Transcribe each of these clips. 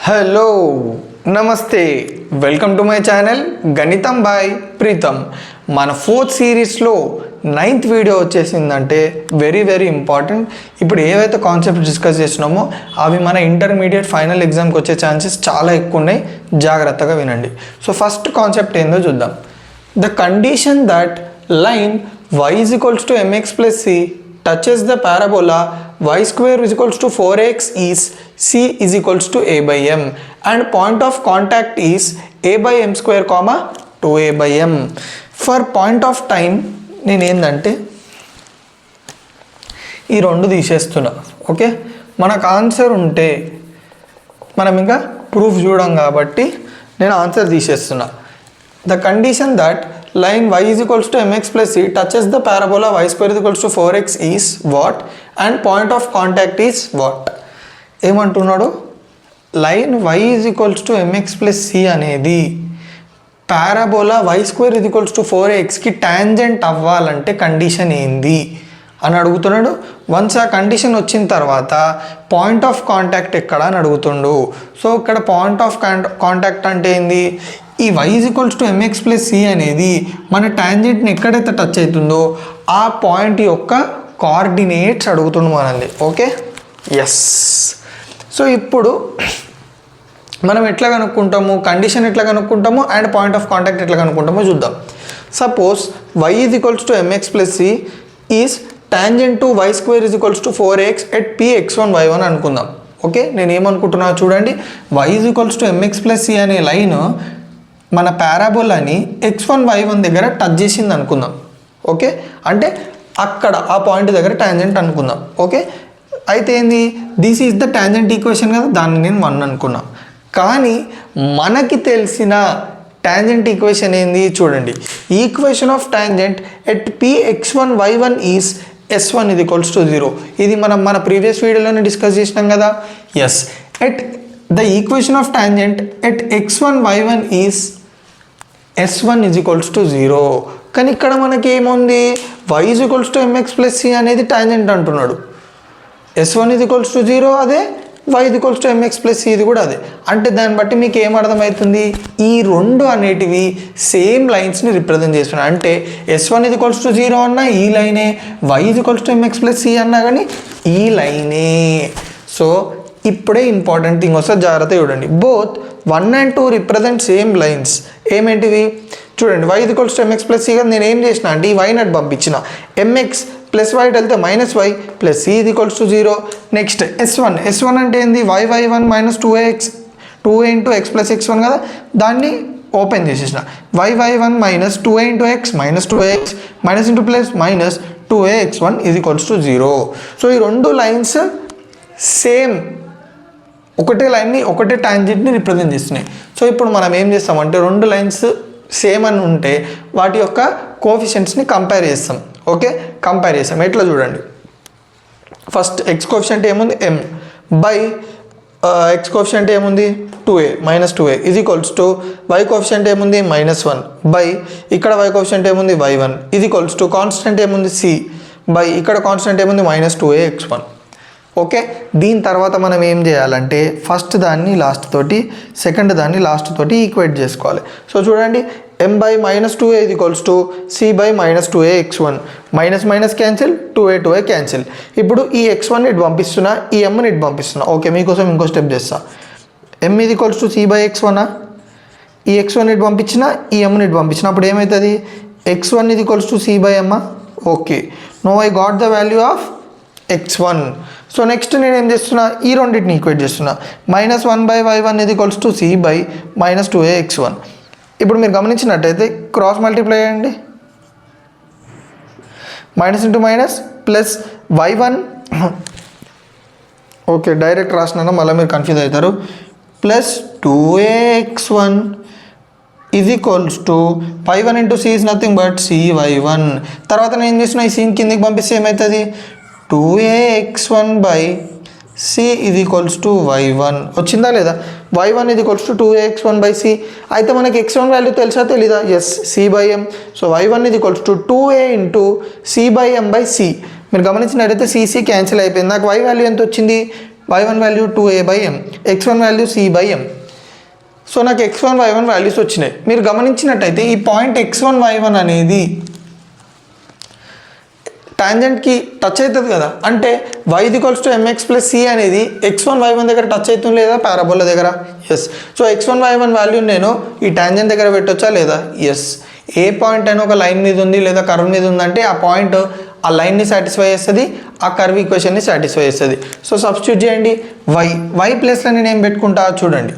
Hello నమస్తే welcome to my channel గణితం by Pritam. మన ఫోర్త్ సిరీస్లో 9th వీడియో వచ్చేసిందంటే వెరీ ఇంపార్టెంట్. ఇప్పుడు ఏవైతే కాన్సెప్ట్స్ డిస్కస్ చేస్తున్నామో అవి మన ఇంటర్మీడియట్ ఫైనల్ ఎగ్జామ్కి వచ్చే ఛాన్సెస్ చాలా ఎక్కువ ఉన్నాయి, జాగ్రత్తగా వినండి. సో ఫస్ట్ కాన్సెప్ట్ ఏందో చూద్దాం. The condition that line y is equals to mx plus c touches the parabola y square is equals to 4x is c is equals to a by m and point of contact is a by m square comma 2a by m. For point of time నేను ఏంటంటే ఈ రెండు తీసేస్తున్నా. Okay, మనకు answer ఉంటే మనం ఇంకా proof చూడం కాబట్టి నేను ఆన్సర్ తీసేస్తున్నా. The condition that line y is equals to mx plus c touches the parabola y square is equals to 4x is what and point of contact is what. ఏమంటున్నాడు, line y is equals to mx plus c అనేది parabola y square is equals to 4xకి tangent అవ్వాలంటే condition ఏంది అని అడుగుతున్నాడు. Once ఆ condition వచ్చిన తర్వాత పాయింట్ ఆఫ్ కాంటాక్ట్ ఎక్కడ అని అడుగుతుండు. సో ఇక్కడ పాయింట్ ఆఫ్ కాంటాక్ట్ అంటే ఏంది, ఈ y is equals to mx plus c అనేది మన టాంజెంట్ని ఎక్కడైతే టచ్ అవుతుందో ఆ పాయింట్ యొక్క కోఆర్డినేట్స్ అడుగుతుండు మనల్ని. Okay, yes. సో ఇప్పుడు మనం ఎట్లా కనుక్కుంటాము, కండిషన్ ఎట్లా కనుక్కుంటాము అండ్ పాయింట్ ఆఫ్ కాంటాక్ట్ ఎట్లా కనుక్కుంటామో చూద్దాం. Suppose y is equals to mx plus c is tangent to y square is equals to 4x at p x1 y1 అనుకుందాం. ఓకే, నేను ఏమనుకుంటున్నా చూడండి, y is equals to mx plus c అనే line మన పారాబోలాని x1 y1 దగ్గర touch చేసింది అనుకుందాం. Okay, అంటే అక్కడ ఆ పాయింట్ దగ్గర టాంజెంట్ అనుకుందాం. ఓకే, అయితే ఏంది, this is the tangent equation కదా, దాన్ని నేను 1 అనుకున్నా. కానీ మనకి తెలిసిన టాంజెంట్ ఈక్వేషన్ ఏంది చూడండి, equation of tangent at p x1 y1 is s1 ఇది ఈక్వల్స్ టు 0. ఇది మనం మన ప్రీవియస్ వీడియోలోనే డిస్కస్ చేసినాం కదా. Yes, at the equation of tangent at x1 y1 is s1 is equals to 0. కానీ ఇక్కడ మనకి ఏముంది, y is equals to mx plus c అనేది టాంజెంట్ అంటున్నాడు. s1 ఈజ్ ఈక్వల్స్ టు 0 అదే, y is equals to mx plus c ఇది కూడా అదే. అంటే దాన్ని బట్టి మీకు ఏమర్థమవుతుంది, ఈ రెండు అనేటివి సేమ్ లైన్స్ని రిప్రజెంట్ చేస్తున్నాయి. అంటే s1 ఈజ్ ఈక్వల్స్ టు 0 అన్నా ఈ లైనే, y is equals to mx plus c అన్నా కానీ ఈ లైనే. సో ఇప్పుడే ఇంపార్టెంట్ థింగ్ వస్తే జాగ్రత్త చూడండి. Both 1 and 2 represent same lines. ఏమేంటివి చూడండి, y is equals to mx plus c నేను ఏం చేసిన అంటే ఈ y నట్ పంపించిన, mx ప్లస్ y వెళ్తే minus y plus c is equals to 0. Next s1 అంటే ఏంది, y1 minus 2a into x plus x1 కదా, దాన్ని ఓపెన్ చేసేసిన, y1 minus 2a into x minus 2ax minus into plus minus 2ax1 is equals to 0. So ఈ రెండు lines same, ఒకటే లైన్ని ఒకటే టాంజెంట్ని రిప్రజెంట్ చేస్తున్నాయి. సో ఇప్పుడు మనం ఏం చేస్తామంటే రెండు లైన్స్ సేమ్ అని ఉంటే వాటి యొక్క కోఎఫిషియెంట్స్ని కంపేర్ చేస్తాం. ఓకే, కంపేర్ చేస్తాం. ఎట్లా చూడండి, ఫస్ట్ x కోఎఫిషియెంట్ ఏముంది m బై x కోఎఫిషియెంట్ ఏముంది 2a minus 2a is equals to y coefficient ఏముంది -1 బై ఇక్కడ y కోఎఫిషియెంట్ ఏముంది y1 is equals to constant ఏముంది c బై ఇక్కడ కాన్స్టెంట్ ఏముంది -2a x1. ఓకే, దీని తర్వాత మనం ఏం చేయాలంటే ఫస్ట్ దాన్ని లాస్ట్ తోటి, సెకండ్ దాన్ని లాస్ట్ తోటి ఈక్వేట్ చేసుకోవాలి. సో చూడండి, m బై -2a ఇది equals to c by -2a x1, minus minus cancel, 2a cancel. ఇప్పుడు ఈ x1 ఇటు పంపిస్తున్నా, ఈ mని ఇటు పంపిస్తున్నా. ఓకే, మీకోసం ఇంకో స్టెప్ చేస్తా. m ఇది equals to c by x1, ఈ x1 ఇటు పంపించిన, ఈ mని ఇటు పంపించిన, అప్పుడు ఏమవుతుంది, x1 ఇది equals to c by m. Okay, no I got the value of x1. So next నేను ఏం చేస్తున్నా, ఈ రెండింటిని ఈక్వేట్ చేస్తున్నా, -1 బై y1 ఇది equals to c by -2a x1. ఇప్పుడు మీరు గమనించినట్టయితే క్రాస్ మల్టిప్లై చేయండి, minus into minus plus y1. Okay, direct రాసినాను, మళ్ళీ మీరు కన్ఫ్యూజ్ అవుతారు. Plus 2a x1 is equals to y1 into c is nothing but c y1. తర్వాత నేను ఏం చేస్తున్నా, ఈ సీన్ కిందకి పంపిస్తే ఏమవుతుంది, 2a x1 బై c ఇది ఈక్వల్స్ టు y1. వచ్చిందా లేదా, y1 ఇది equals to 2a x1 by c. అయితే మనకి x1 వాల్యూ తెలుసా తెలీదా, yes, c by m. So y1 ఇది equals to 2a into c by m by c. మీరు గమనించినట్టయితే cc క్యాన్సిల్ అయిపోయింది, నాకు y వాల్యూ ఎంత వచ్చింది y1 value 2a/m, x1 value c/m. So నాకు x1 y1 వాల్యూస్ వచ్చినాయి. మీరు గమనించినట్టయితే ఈ పాయింట్ x1 y1 అనేది టాంజెంట్కి టచ్ అవుతుంది కదా, అంటే y = mx + c అనేది x1 y1 దగ్గర టచ్ అవుతుంది లేదా పారాబోలా దగ్గర? Yes. So x1 y1 value నేను ఈ టాంజెంట్ దగ్గర పెట్టొచ్చా లేదా? ఎస్. ఏ పాయింట్ అయినా ఒక లైన్ మీద ఉంది లేదా కర్వ్ మీద ఉందంటే ఆ పాయింట్ ఆ లైన్ని సాటిస్ఫై చేస్తుంది, ఆ కర్వ్ ఈక్వేషన్ని సాటిస్ఫై చేస్తుంది. సో సబ్స్టిట్యూట్ చేయండి. y ప్లేస్లో నేను ఏం పెట్టుకుంటా చూడండి.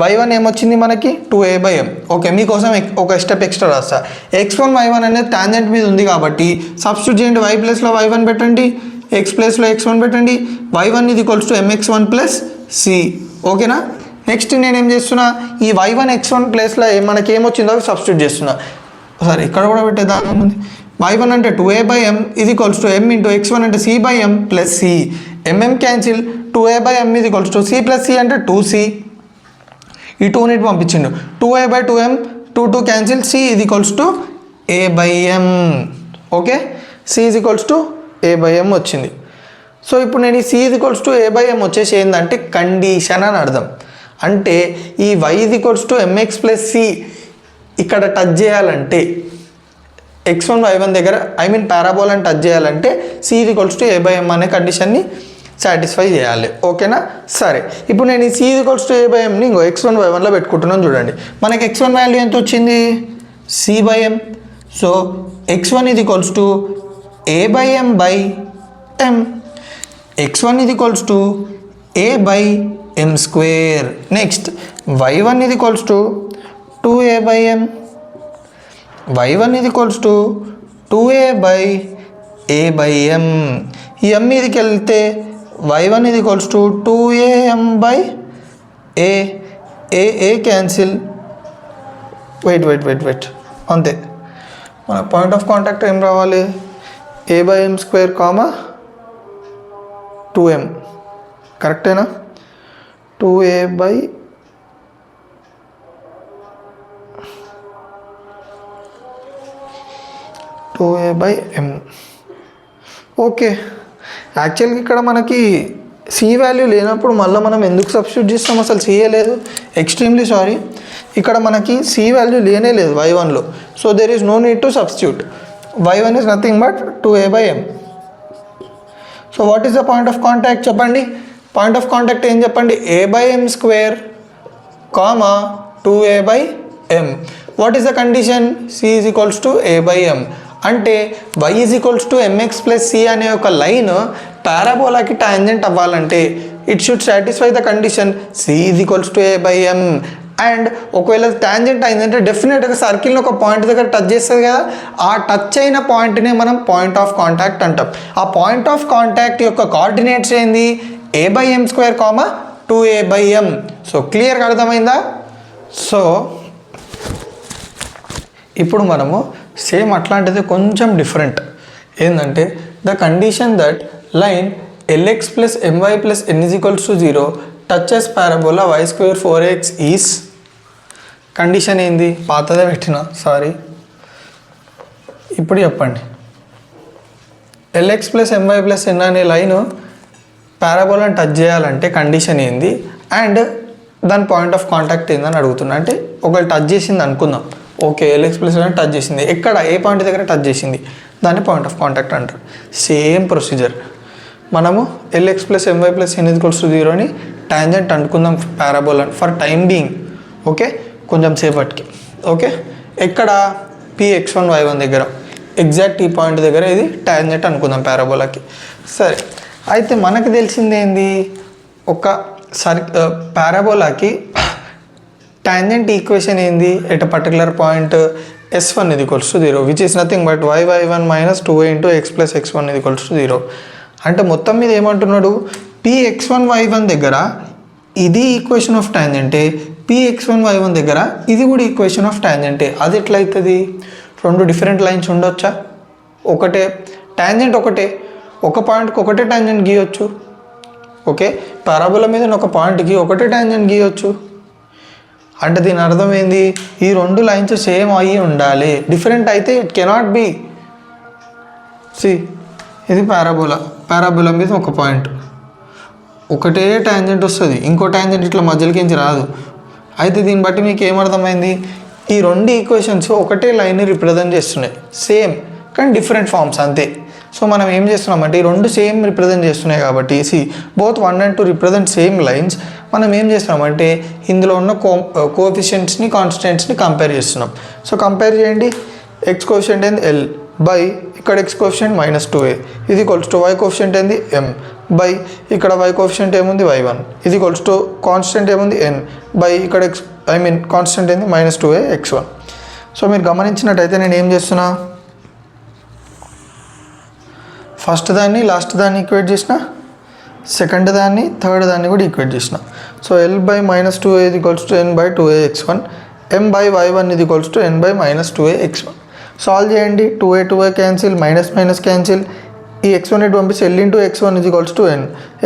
y1 ఏమొచ్చింది మనకి 2a/m. ఓకే, మీకోసం ఒక స్టెప్ ఎక్స్ట్రా రాస్తా. x1 y1 అనేది టాంజెంట్ మీద ఉంది కాబట్టి సబ్స్టిట్యూట్ చేయండి. y ప్లేస్లో y1 పెట్టండి, x ప్లేస్లో x1 పెట్టండి. y1 = mx1 + c. ఓకేనా? నెక్స్ట్ నేనేం చేస్తున్నా, ఈ y1 x1 ప్లేస్లో మనకి ఏమొచ్చిందో సబ్స్టిట్యూట్ చేస్తున్నా. సరే, ఇక్కడ కూడా పెట్టేదాని ఉంది. y1 అంటే 2a/m = m × x1 అంటే c/m + c. mm cancel. 2a/m = c + c అంటే 2c. ఈ 2ని పంపించిండు. 2a/2m 2 cancel. c = a/m. Okay, c = a/m వచ్చింది. సో ఇప్పుడు నేను ఈ c = a/m వచ్చేసి ఏంటంటే కండిషన్ అని అర్థం. అంటే ఈ y = mx + c ఇక్కడ టచ్ చేయాలంటే x1 y1 దగ్గర పారాబోలాని టచ్ చేయాలంటే c = a/m అనే కండిషన్ని సాటిస్ఫై చేయాలి. ఓకేనా? సరే, ఇప్పుడు నేను ఈ c = a/mని ఇంకో x1 y1లో పెట్టుకుంటున్నాను. చూడండి, మనకి x1 వాల్యూ ఎంత వచ్చింది? c/m. So x1 = a/m/m. x1 = a/m². Next y1 = 2a/m. y1 = 2a/a/m. ఈ m మీదకి వెళ్తే y1 = 2am/a. a cancel. Wait అంతే. మన పాయింట్ ఆఫ్ కాంటాక్ట్ ఏం రావాలి? a/m², 2m. కరెక్టేనా? 2a/m. ఓకే, యాక్చువల్గా ఇక్కడ మనకి సి వాల్యూ లేనప్పుడు మళ్ళీ మనం ఎందుకు సబ్స్టిట్యూట్ చేస్తాం? అసలు సిఏ లేదు. ఎక్స్ట్రీమ్లీ సారీ, ఇక్కడ మనకి సి వాల్యూ లేనే లేదు y1లో. So there is no need to substitute. y1 is nothing but 2a/m. So what is the point of contact చెప్పండి? పాయింట్ ఆఫ్ కాంటాక్ట్ ఏం చెప్పండి? a/m², 2a/m. What is the condition? c = a/m. అంటే y = mx + c అనే ఒక line పారాబోలాకి tangent అవ్వాలంటే it should satisfy the condition c = a/m. And ఒకవేళ tangent అయిందంటే డెఫినెట్గా సర్కిల్ని ఒక పాయింట్ దగ్గర టచ్ చేస్తుంది కదా, ఆ టచ్ అయిన పాయింట్నే మనం పాయింట్ ఆఫ్ కాంటాక్ట్ అంటాం. ఆ పాయింట్ ఆఫ్ కాంటాక్ట్ యొక్క కోఆర్డినేట్స్ ఏంది? a/m², 2a/m. సో క్లియర్గా అర్థమైందా? సో ఇప్పుడు మనము సేమ్ అట్లాంటిది కొంచెం డిఫరెంట్ ఏంటంటే the condition that line lx + my + n = 0 touches parabola y² 4x is. Condition ఏంది? పాతదే పెట్టిన, సారీ. ఇప్పుడు చెప్పండి, lx + my + n అనే లైన్ పారాబోలాని టచ్ చేయాలంటే కండిషన్ ఏంది అండ్ దాని పాయింట్ ఆఫ్ కాంటాక్ట్ ఏందని అడుగుతున్నా. అంటే ఒకవేళ టచ్ చేసింది అనుకుందాం, ఓకే, lx + n టచ్ చేసింది, ఎక్కడ ఏ పాయింట్ దగ్గర టచ్ చేసింది, దాన్ని పాయింట్ ఆఫ్ కాంటాక్ట్ అంటారు. సేమ్ ప్రొసీజర్, మనము lx + my + n = 0 అని టాంజెంట్ అనుకుందాం పారాబోలాని ఫర్ టైం బీయింగ్. ఓకే, కొంచెం సేపటికి. ఓకే, ఎక్కడ? px1 y1 దగ్గర, ఎగ్జాక్ట్ ఈ పాయింట్ దగ్గర ఇది టాంజెంట్ అనుకుందాం పారాబోలాకి. సరే, అయితే మనకు తెలిసింది ఏంది? ఒక పారాబోలాకి టాంజెంట్ ఈక్వేషన్ ఏంది? At a particular point s1 = 0 which is nothing but y1 - 2a × x + x1 = 0. అంటే మొత్తం మీద ఏమంటున్నాడు? px1 y1 దగ్గర ఇది ఈక్వేషన్ ఆఫ్ టాంజెంటే, px1 y1 దగ్గర ఇది కూడా ఈక్వేషన్ ఆఫ్ టాంజెంటే. అది ఎట్లయితుంది? రెండు డిఫరెంట్ లైన్స్ ఉండొచ్చా? ఒకటే టాంజెంట్, ఒక పాయింట్కి ఒకటే టాంజెంట్ గీయొచ్చు. ఓకే, పారాబోలా మీద ఒక పాయింట్కి ఒకటే టాంజెంట్ గీయొచ్చు. అంటే దీని అర్థం ఏంది? ఈ రెండు లైన్స్ సేమ్ అయ్యి ఉండాలి, డిఫరెంట్ అయితే ఇట్ కెనాట్ బి. సి, ఇది పారాబోలా మీద ఒక పాయింట్, ఒకటే ట్యాంజెంట్ వస్తుంది, ఇంకో ట్యాంజెంట్ ఇట్లా మధ్యలోకించి రాదు. అయితే దీన్ని బట్టి మీకు ఏమర్థమైంది, ఈ రెండు ఈక్వేషన్స్ ఒకటే లైన్ని రిప్రజెంట్ చేస్తున్నాయి, సేమ్ కానీ డిఫరెంట్ ఫార్మ్స్ అంతే. సో మనం ఏం చేస్తున్నామంటే ఈ రెండు సేమ్ రిప్రజెంట్ చేస్తున్నాయి కాబట్టి both 1 and 2 represent same lines. మనం ఏం చేస్తున్నామంటే ఇందులో ఉన్న కోఎఫిషియెంట్స్ని కాన్స్టెంట్స్ని కంపేర్ చేస్తున్నాం. సో కంపేర్ చేయండి. ఎక్స్ కోఎఫిషియంట్ ఏంది ఎల్ బై ఇక్కడ ఎక్స్ కోఎఫిషియంట్ -2a ఇది ఈక్వల్స్ టు వై కోఎఫిషియంట్ ఏంది m బై ఇక్కడ వై కోఎఫిషియంట్ ఏముంది y1 ఇది ఈక్వల్స్ టు కాన్స్టెంట్ ఏముంది n బై ఇక్కడ కాన్స్టెంట్ ఏంది -2a x1. సో మీరు గమనించినట్టయితే నేను ఏం చేస్తున్నా, ఫస్ట్ దాన్ని లాస్ట్ దాన్ని ఈక్వేట్ చేసిన, సెకండ్ దాన్ని థర్డ్ దాన్ని కూడా ఈక్వేట్ చేసిన. సో ఎల్ బై -2a ఇది equals to n by 2a x1 m by y1 ఇది equals to n by -2a x1. Solve చేయండి. 2a క్యాన్సిల్, మైనస్ క్యాన్సిల్, ఈ x1 ఇటు పంపిస్తే l ఇంటూ x1 ఇది ఈక్వల్స్ టు n,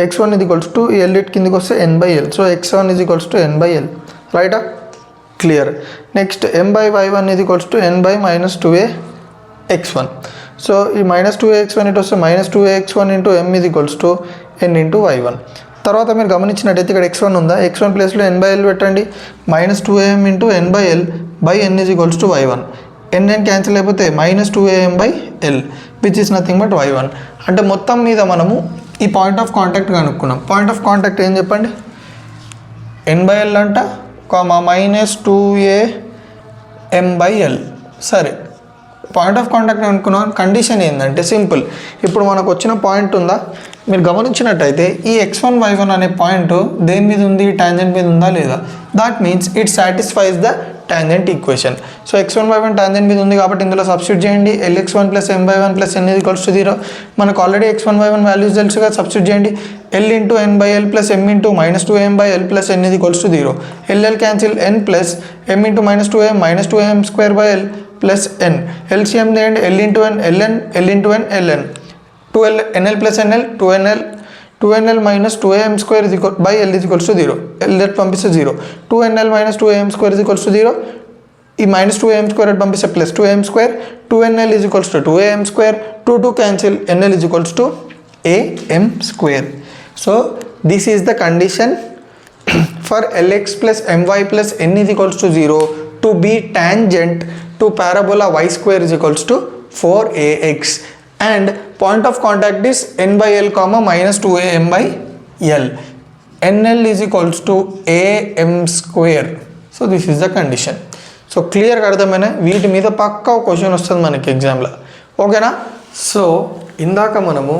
x1 ఇది equals to l ఇటు కిందికి వస్తే n by l. So x1 ఇది equals to n by l, రైటా? Clear. Next m by y1 ఇది equals to n by -2a x1. So ఈ -2a x1 ఇటు వస్తే -2a x1 ఇంటూ m ఇది equals to n into y1. తర్వాత మీరు గమనించినట్టయితే ఇక్కడ x1 ఉందా, x1 ప్లేస్లో n బై l పెట్టండి, -2am into n by l by n is equals to y1. n cancel అయిపోతే -2am by l which is nothing but y1. అంటే మొత్తం మీద మనము ఈ పాయింట్ ఆఫ్ కాంటాక్ట్ కనుక్కున్నాం. పాయింట్ ఆఫ్ కాంటాక్ట్ ఏం చెప్పండి, n బై l అంట, -2am బై l. సరే, పాయింట్ ఆఫ్ కాంటాక్ట్ అనుకున్నాం. కండిషన్ ఏంటంటే సింపుల్. ఇప్పుడు మనకు వచ్చిన పాయింట్ ఉందా, మీరు గమనించినట్టయితే ఈ x1 y1 అనే పాయింట్ దేని మీద ఉంది, టాంజెంట్ మీద ఉందా లేదా? That means it satisfies the tangent equation. So x1 y1 tangent మీద ఉంది కాబట్టి ఇందులో సబ్స్టిట్యూట్ చేయండి. lx1 plus m by 1 plus n is equals to 0. మనకు ఆల్రెడీ x1 y1 వాల్యూస్ తెలుసుగా, సబ్స్టిట్యూట్ చేయండి. l into n by l plus m into -2am by l plus n is equals to 0. ll cancel, n plus m into -2am square by l plus n. LCM చేయండి, l into n ln, l into n ln, 2l nl plus nl 2nl minus 2am square is equal by l is equals to 0. l పంపిస్తే 0. 2nl minus 2am square is equals to 0. ఈ -2am square పంపిస్తే plus 2am square, 2nl is equals to 2am square, 2 cancel, nl is equals to am square. So this is the condition for lx plus my plus n is equals to 0 to be tangent to parabola y square is equals to 4ax, and point of contact is n by l comma -2am by l. nl is equals to am square. So this is the condition. So clear అర్థమైనా? వీటి మీద పక్కా question వస్తుంది మనకి ఎగ్జామ్లో, ఓకేనా? So ఇందాక మనము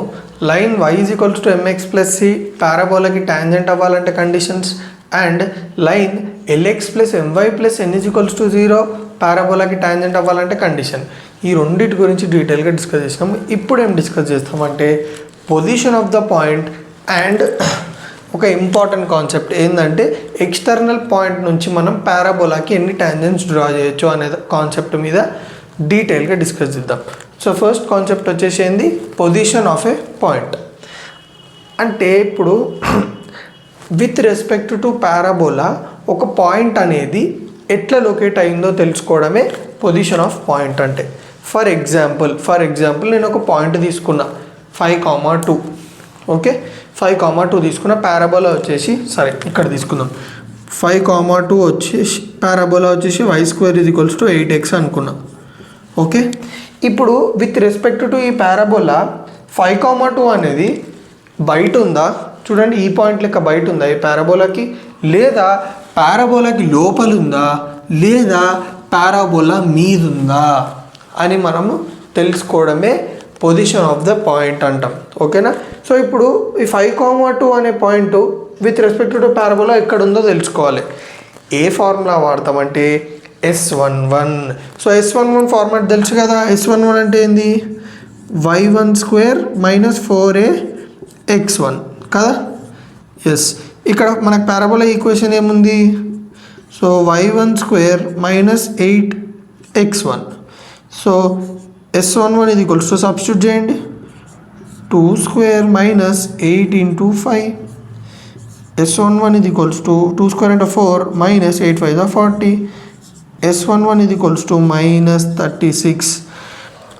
line y is equals to mx plus c పారాబోలాకి టాంజెంట్ అవ్వాలంటే conditions, and line lx plus my plus n is equals to 0 పారాబోలాకి టాంజెంట్ అవ్వాలంటే కండిషన్. ఈ రెండింటి గురించి డీటెయిల్గా డిస్కస్ చేసినాము. ఇప్పుడు ఏం డిస్కస్ చేస్తామంటే position of the point and ఒక ఇంపార్టెంట్ కాన్సెప్ట్ ఏంటంటే ఎక్స్టర్నల్ పాయింట్ నుంచి మనం పారాబోలాకి ఎన్ని టాంజెంట్స్ డ్రా చేయొచ్చు అనే కాన్సెప్ట్ మీద డీటెయిల్గా డిస్కస్ చేద్దాం. సో ఫస్ట్ కాన్సెప్ట్ వచ్చేసి ఏంది, పొజిషన్ ఆఫ్ ఏ పాయింట్. అంటే ఇప్పుడు విత్ రెస్పెక్ట్ టు పారాబోలా ఒక పాయింట్ అనేది ఎట్లా లొకేట్ అయిందో తెలుసుకోవడమే పొజిషన్ ఆఫ్ పాయింట్ అంటే. ఫర్ ఎగ్జాంపుల్ నేను ఒక పాయింట్ తీసుకున్నా 5,2. ఓకే, 5,2 తీసుకున్న పారాబోలా వచ్చేసి, సరే ఇక్కడ తీసుకుందాం, 5,2 వచ్చేసి పారాబోలా వచ్చేసి y square is equals to 8x అనుకున్నా. ఓకే, ఇప్పుడు విత్ రెస్పెక్ట్ టు ఈ పారాబోలా 5,2 అనేది బయట ఉందా చూడండి, ఈ పాయింట్ లెక్క బయట ఉందా ఈ పారాబోలాకి, లేదా పారాబోలాకి లోపల ఉందా, లేదా పారాబోలా మీద ఉందా అని మనము తెలుసుకోవడమే పొజిషన్ ఆఫ్ ద పాయింట్ అంటాం. ఓకేనా? సో ఇప్పుడు ఈ 5,2 అనే point with respect to parabola ఎక్కడ ఉందో తెలుసుకోవాలి. ఏ ఫార్ములా వాడతామంటే S11. సో S11 ఫార్మాట్ తెలుసు కదా. S11 అంటే ఏంది, y1 స్క్వేర్ మైనస్ 4ax1 కదా. ఎస్, ఇక్కడ మనకు పారాబోలా ఈక్వేషన్ ఏముంది, so y1 square minus 8x1. So S11 ఇది ఈక్వల్స్ టు సబ్స్టిట్యూట్ చేయండి, 2 స్క్వేర్ మైనస్ 8 ఇంటూ 5. S11 ఇది ఈక్వల్స్ టు 2 స్క్వేర్ అంటే 4 మైనస్ 8 5 40. S11 ఇది ఈక్వల్స్ టు -36.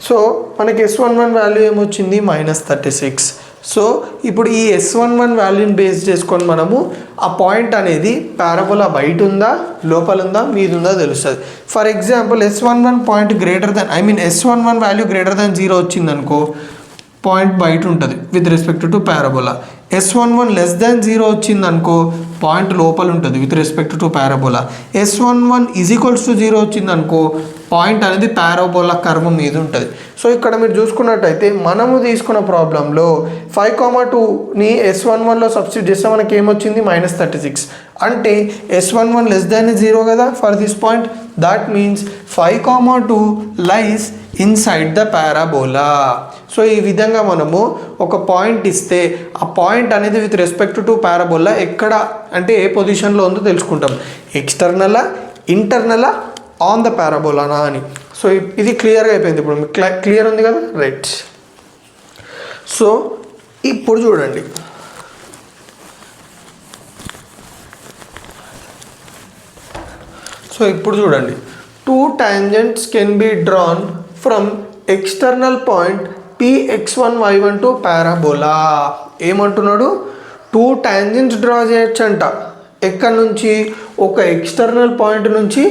సో మనకి S11 వాల్యూ ఏమొచ్చింది, -36. సో ఇప్పుడు ఈ S11 వాల్యూని బేస్ చేసుకొని మనము ఆ పాయింట్ అనేది పారాబోలా బయట ఉందా లోపల ఉందా మీద ఉందా తెలుస్తుంది. For example S11 point greater than S11 value greater than 0 వచ్చిందనుకో పాయింట్ బయట ఉంటుంది with respect to parabola. S11 less than 0 వచ్చిందనుకో పాయింట్ లోపల ఉంటుంది with respect to parabola. S11 is equals to 0 వచ్చిందనుకో పాయింట్ అనేది పారాబోలా కర్వ్ మీద ఉంటుంది. సో ఇక్కడ మీరు చూసుకున్నట్టయితే మనము తీసుకున్న ప్రాబ్లంలో 5,2ని S11లో సబ్స్టిట్యూట్ చేస్తే మనకి ఏమొచ్చింది -36. అంటే S11 లెస్ దాన్ 0 కదా for this point. That means 5,2 lies inside the parabola. So ఈ విధంగా మనము ఒక పాయింట్ ఇస్తే ఆ పాయింట్ అనేది విత్ రెస్పెక్ట్ టు పారాబోలా ఎక్కడ అంటే ఏ పొజిషన్లో ఉందో తెలుసుకుంటాం. ఎక్స్టర్నలా ఇంటర్నలా ఆన్ ద పారాబోలానా అని. సో ఇది క్లియర్గా అయిపోయింది. ఇప్పుడు మీకు క్లియర్ ఉంది కదా రైట్. సో ఇప్పుడు చూడండి two tangents can be drawn from external point Px1y1 to parabola. ఏమంటున్నాడు 2 tangents డ్రా చేయొచ్చంట. ఎక్కడి నుంచి ఒక ఎక్స్టర్నల్ పాయింట్ నుంచి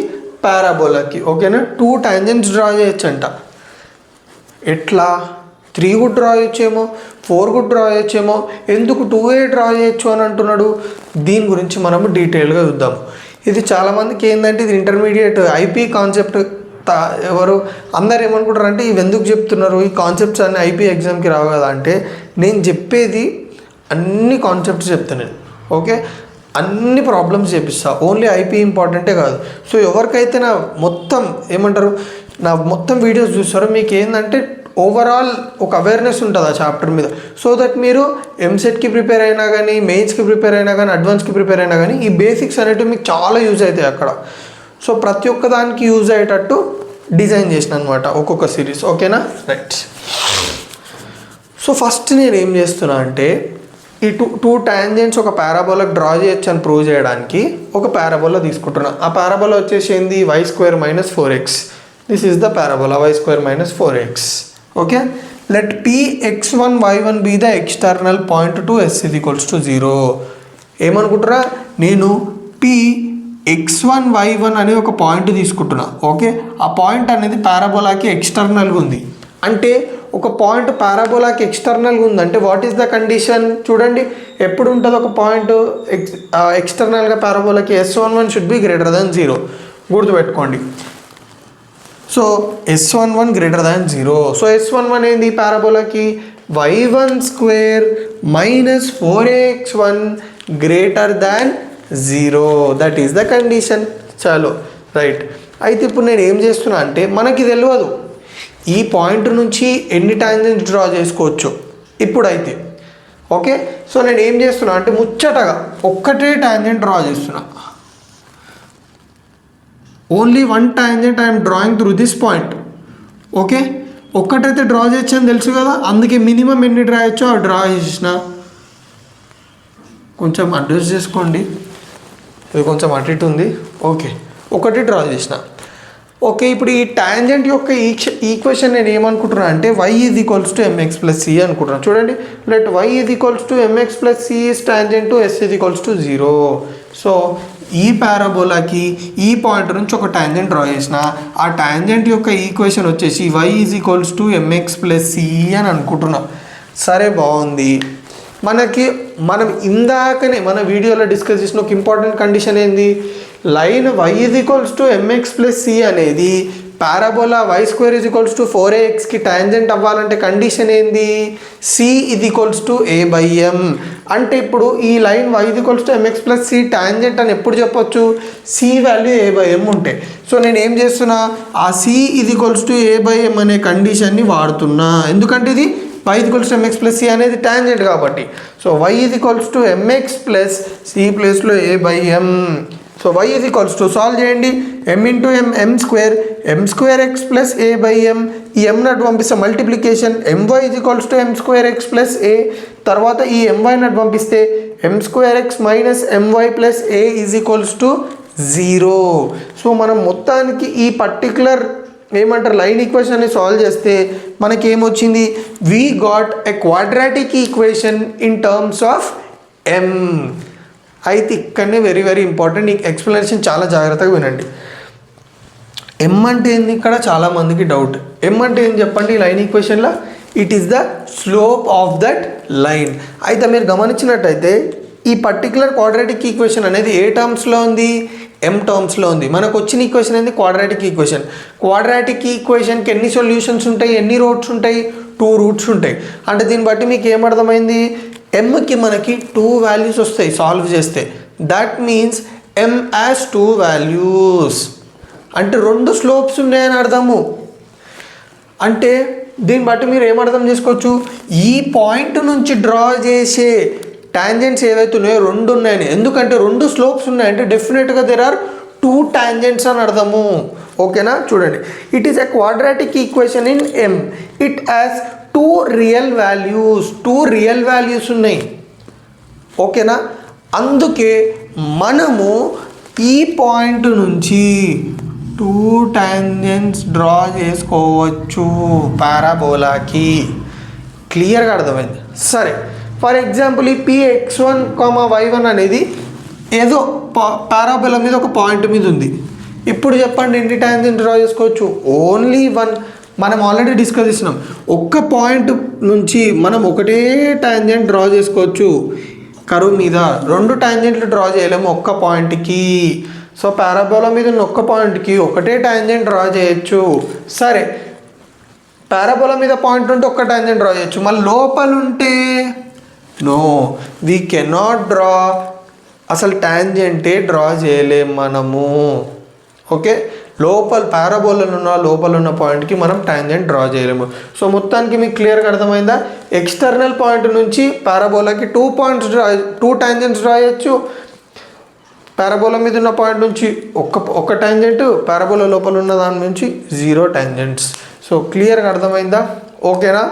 పారాబోలాకి. ఓకేనా 2 tangents డ్రా చేయొచ్చంట. ఎట్లా 3 కూడా డ్రా చేయొచ్చేమో 4 కూడా డ్రా చేయొచ్చేమో ఎందుకు 2 డ్రా చేయొచ్చు అని అంటున్నాడు. దీని గురించి మనము డీటెయిల్గా చూద్దాం. ఇది చాలామందికి ఏంటంటే ఇది ఇంటర్మీడియట్ ఐపీ కాన్సెప్ట్. ఎవరు అందరు ఏమనుకుంటారు అంటే ఇవి ఎందుకు చెప్తున్నారు ఈ కాన్సెప్ట్స్ అన్నీ ఐపీ ఎగ్జామ్కి రావు కదా అంటే నేను చెప్పేది అన్ని కాన్సెప్ట్స్ చెప్తున్నాను. ఓకే అన్ని ప్రాబ్లమ్స్ చేపిస్తా. ఓన్లీ ఐపీ ఇంపార్టెంటే కాదు. సో ఎవరికైతే నా మొత్తం వీడియోస్ చూస్తారో మీకు ఏంటంటే ఓవరాల్ ఒక అవేర్నెస్ ఉంటుంది ఆ చాప్టర్ మీద. సో దట్ మీరు ఎంసెట్కి ప్రిపేర్ అయినా కానీ మెయిన్స్కి ప్రిపేర్ అయినా కానీ అడ్వాన్స్కి ప్రిపేర్ అయినా కానీ ఈ బేసిక్స్ అనేవి మీకు చాలా యూజ్ అవుతాయి అక్కడ. సో ప్రతి ఒక్క దానికి యూజ్ అయ్యేటట్టు డిజైన్ చేసిన అనమాట ఒక్కొక్క సిరీస్. ఓకేనా రైట్. సో ఫస్ట్ నేను ఏం చేస్తున్నా అంటే ఈ టూ టాంజెంట్స్ ఒక పారాబోలాకి డ్రా చేయొచ్చు అని ప్రూవ్ చేయడానికి ఒక పారాబోలా తీసుకుంటున్నా. ఆ పారాబోలా వచ్చేసి ఏంది y² - 4x. This is the parabola y² - 4x. Okay let Px1y1 be the external point to S = 0. ఏమనుకుంటారా నేను Px1y1 అనే ఒక పాయింట్ తీసుకుంటున్నా. ఓకే ఆ పాయింట్ అనేది పారాబోలాకి ఎక్స్టర్నల్గా ఉంది. అంటే ఒక పాయింట్ పారాబోలాకి ఎక్స్టర్నల్గా ఉందంటే వాట్ ఈస్ ద కండిషన్ చూడండి. ఎప్పుడు ఉంటుంది ఒక పాయింట్ ఎక్స్టర్నల్గా పారాబోలాకి S11 should be greater than 0 గుర్తుపెట్టుకోండి. So S11 greater than 0. So S11 ఏంది పారాబోలాకి y1² - 4x1 greater than 0. That is the condition. చాలు రైట్. అయితే ఇప్పుడు నేను ఏం చేస్తున్నా అంటే మనకి తెలియదు ఈ పాయింట్ నుంచి ఎన్ని టాంజెంట్స్ డ్రా చేసుకోవచ్చు ఇప్పుడైతే. ఓకే సో నేను ఏం చేస్తున్నా అంటే ముచ్చటగా ఒక్కటే టాంజెంట్ డ్రా చేస్తున్నా. Only 1 tangent I'm drawing through this point. Okay ఒక్కటైతే డ్రా చేయొచ్చు అని తెలుసు కదా అందుకే మినిమం ఎన్ని డ్రా చేయొచ్చో అవి డ్రా చేసిన. కొంచెం అడ్జస్ట్ చేసుకోండి ఇది కొంచెం అటు ఇటు ఉంది. ఓకే ఒకటి డ్రా చేసిన. ఓకే ఇప్పుడు ఈ టాంజెంట్ యొక్క ఈక్వేషన్ నేను ఏమనుకుంటున్నా అంటే y = mx + c అనుకుంటున్నాను. చూడండి let y = mx + c is tangent to S = 0. So ఈ పారాబోలాకి ఈ పాయింట్ నుంచి ఒక టాంజెంట్ డ్రా చేసిన. ఆ టాంజెంట్ యొక్క ఈక్వేషన్ వచ్చేసి y = mx + c అని అనుకుంటున్నా. సరే బాగుంది. మనం ఇందాకనే మన వీడియోలో డిస్కస్ చేసిన ఒక ఇంపార్టెంట్ కండిషన్ ఏంది లైన్ y = mx + c అనేది పారాబోలా y² = 4ax టాంజెంట్ అవ్వాలంటే కండిషన్ ఏంది c = a/m. అంటే ఇప్పుడు ఈ line y = mx + c tangent అని ఎప్పుడు చెప్పొచ్చు c వాల్యూ a/m ఉంటే. సో నేను ఏం చేస్తున్నా ఆ c = a/m అనే కండిషన్ని వాడుతున్నా. ఎందుకంటే ఇది y = mx + c అనేది టాంజెంట్ కాబట్టి. సో y = mx + c ప్లేస్లో a/m. సో y సాల్వ్ చేయండి m × m m²x + a/m. ఈ m నటు పంపిస్తే మల్టిప్లికేషన్ my m²x + a. తర్వాత ఈ my నటు పంపిస్తే m²x - my + a = 0. సో మనం మొత్తానికి ఈ పర్టికులర్ ఏమంటారు లైన్ ఈక్వేషన్ అని సాల్వ్ చేస్తే మనకి ఏమొచ్చింది, we got a quadratic equation in terms of m. అయితే ఇక్కడనే వెరీ వెరీ ఇంపార్టెంట్, ఈ ఎక్స్ప్లెనేషన్ చాలా జాగ్రత్తగా వినండి. ఎం అంటే ఏంది, ఇక్కడ చాలామందికి డౌట్. ఎం అంటే ఏంది చెప్పండి ఈ లైన్ ఈక్వేషన్లో? It is the slope of that line. అయితే మీరు గమనించినట్టయితే ఈ పర్టికులర్ క్వాడ్రాటిక్ ఈక్వేషన్ అనేది ఏ టర్మ్స్లో ఉంది, ఎం టర్మ్స్లో ఉంది. మనకు వచ్చిన ఈక్వేషన్ ఏంది, క్వాడ్రాటిక్ ఈక్వేషన్. క్వాడ్రాటిక్ ఈక్వేషన్కి ఎన్ని సొల్యూషన్స్ ఉంటాయి, ఎన్ని రూట్స్ ఉంటాయి, 2 రూట్స్ ఉంటాయి. అంటే దీన్ని బట్టి మీకు ఏమర్థమైంది, ఎంకి మనకి 2 వాల్యూస్ వస్తాయి సాల్వ్ చేస్తే. That means M as 2 values, అంటే 2 స్లోప్స్ ఉన్నాయని అర్థము. అంటే దీన్ని బట్టి మీరు ఏమర్థం చేసుకోవచ్చు, ఈ పాయింట్ నుంచి డ్రా చేసే టాంజెంట్స్ ఏవైతే ఉన్నాయో 2 ఉన్నాయని. ఎందుకంటే 2 స్లోప్స్ ఉన్నాయంటే డెఫినెట్గా దెర్ ఆర్ 2 టాంజెంట్స్ అని అర్థము. ఓకేనా, చూడండి. It is a quadratic equation in M. It has 2 real values. 2 real values ఉన్నాయి. ఓకేనా, అందుకే మనము ఈ పాయింట్ నుంచి 2 టాంజెంట్స్ డ్రా చేసుకోవచ్చు పారాబోలాకి. క్లియర్గా అర్థమైంది. సరే, ఫర్ ఎగ్జాంపుల్ ఈ px1, y1 అనేది ఏదో పారాబోలా మీద ఒక పాయింట్ మీద ఉంది. ఇప్పుడు చెప్పండి ఎన్ని టాంజెంట్ డ్రా చేసుకోవచ్చు? ఓన్లీ 1. మనం ఆల్రెడీ డిస్కస్ చేసినాం, ఒక్క పాయింట్ నుంచి మనం ఒకటే టాంజెంట్ డ్రా చేసుకోవచ్చు కరువు మీద. 2 టాంజెంట్లు డ్రా చేయలేము ఒక్క పాయింట్కి. సో పారాబోలా మీద ఉన్న ఒక్క పాయింట్కి ఒకటే టాంజెంట్ డ్రా చేయొచ్చు. సరే, పారాబోలా మీద పాయింట్ ఉంటే ఒక్క టాంజెంట్ డ్రా చేయొచ్చు. మళ్ళీ లోపల ఉంటే నో, వీ కెనాట్ డ్రా. అసలు టాంజెంటే డ్రా చేయలేము మనము. ఓకే, లోపల ఉన్న పాయింట్కి మనం టాంజెంట్ డ్రా చేయలేము. సో మొత్తానికి మీకు క్లియర్గా అర్థమైందా? ఎక్స్టర్నల్ పాయింట్ నుంచి పారాబోలాకి 2 టాంజెంట్స్ డ్రా చేయొచ్చు. పారాబోలా మీద ఉన్న పాయింట్ నుంచి ఒక్క టాంజెంట్, పారాబోలా లోపల ఉన్న దాని నుంచి 0 టాంజెంట్స్. సో క్లియర్గా అర్థమైందా? ఓకేనా?